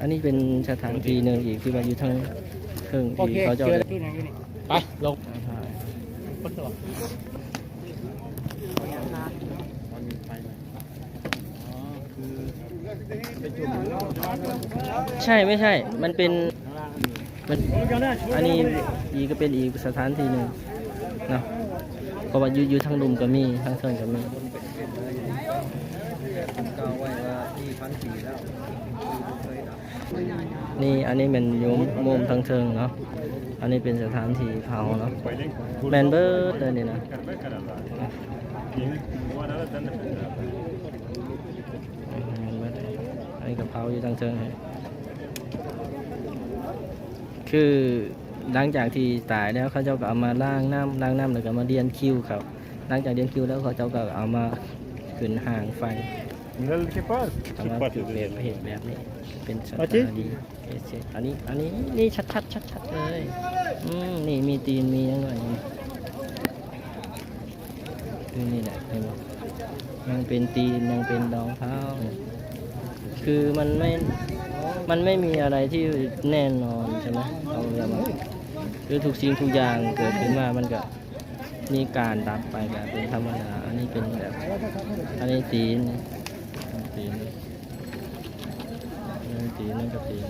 อันนี้เป็นสถานที่หนึ่งอีกที่ว่าอยู่ทางเครื่อง โอ ที่ เค เขาจะ เจอแล้วที่ไหนอยู่นี่ไปลงคนตัว ใช่ไม่ใช่ มันเป็นมันอันนี้อีกก็เป็นอีกสถานที่หนึ่งเนาะเพราะว่าอยู่ทางลุมก็มีทางเทิงก็มีนี่อันนี้เป็นโยมมุมทางเทิงเนาะอันนี้เป็นสถานที่เผาเนาะแมนเบิร์ดเลยนี่นะอันนี้กับเผาอยู่ทางเทิงคือหลังจากที่ตายแล้วเขาเจ้าก็เอามาล้างน้ำแล้วก็มาเดียนคิวครับหลังจากเดียนคิวแล้วเขาเจ้าก็เอามาขึ้นห่างไฟเอามาจุดแบบเหตุแบบนี้เป็นสถานดีอันนี้นี่ชัดเลยนี่มีตีนมีอย่างไรนี่แหละเห็นไหมยังเป็นตีนยังเป็นรองเท้าคือมันไม่มีอะไรที่แน่นอนใช่ไหมเอาอย่างมาคือทุกสิ่งทุกอย่างเกิดขึ้นมามันก็มีการดับไปแบบเป็นธรรมดาอันนี้เป็นแบบอันนี้ตีนนั่นก็ตีน